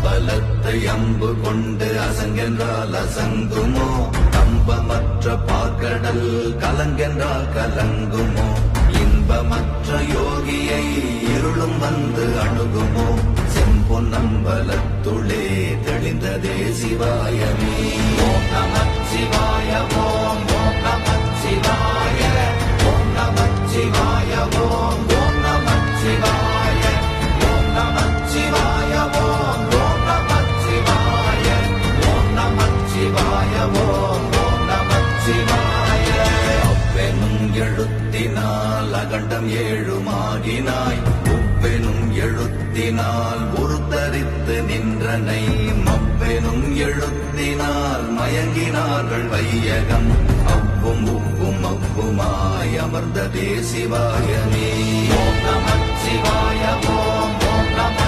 அம்பலத்தை அம்பு கொண்டு அசங்கென்றால் அசங்குமோ, கம்பமற்ற பாக்கடல் கலங்கென்றால் கலங்குமோ, இன்பமற்ற யோகியை இருளும் வந்து அணுகுமோ, செம்பொன்னம்பலத்துளே தெளிந்ததே சிவாயமே. ஓம் நமச்சிவாய ஓம் ஓம் நமச்சிவாய ஓம் நமச்சிவாய ஓம் ஓம் நமச்சிவாய ஓம் நமச்சிவாய ஓம் ஓம் நமச்சிவாய ஓம் நமச்சிவாய ஓம் ஓம் நமச்சிவாய. அவ்வெனும் எழுத்தினால் அகண்டம் ஏழுமாகினாய், உவ்வெனும் எழுத்தினால் உருத்தரித்து நின்றனை, மவ்வெனும் எழுத்தினால் மயங்கினார்கள் வையகம், அவ்வும் உவ்வும் அவ்வுமாய் அமர்ந்ததே சிவாயமே. ஓம் நமச்சிவாய ஓம் ஓம் நம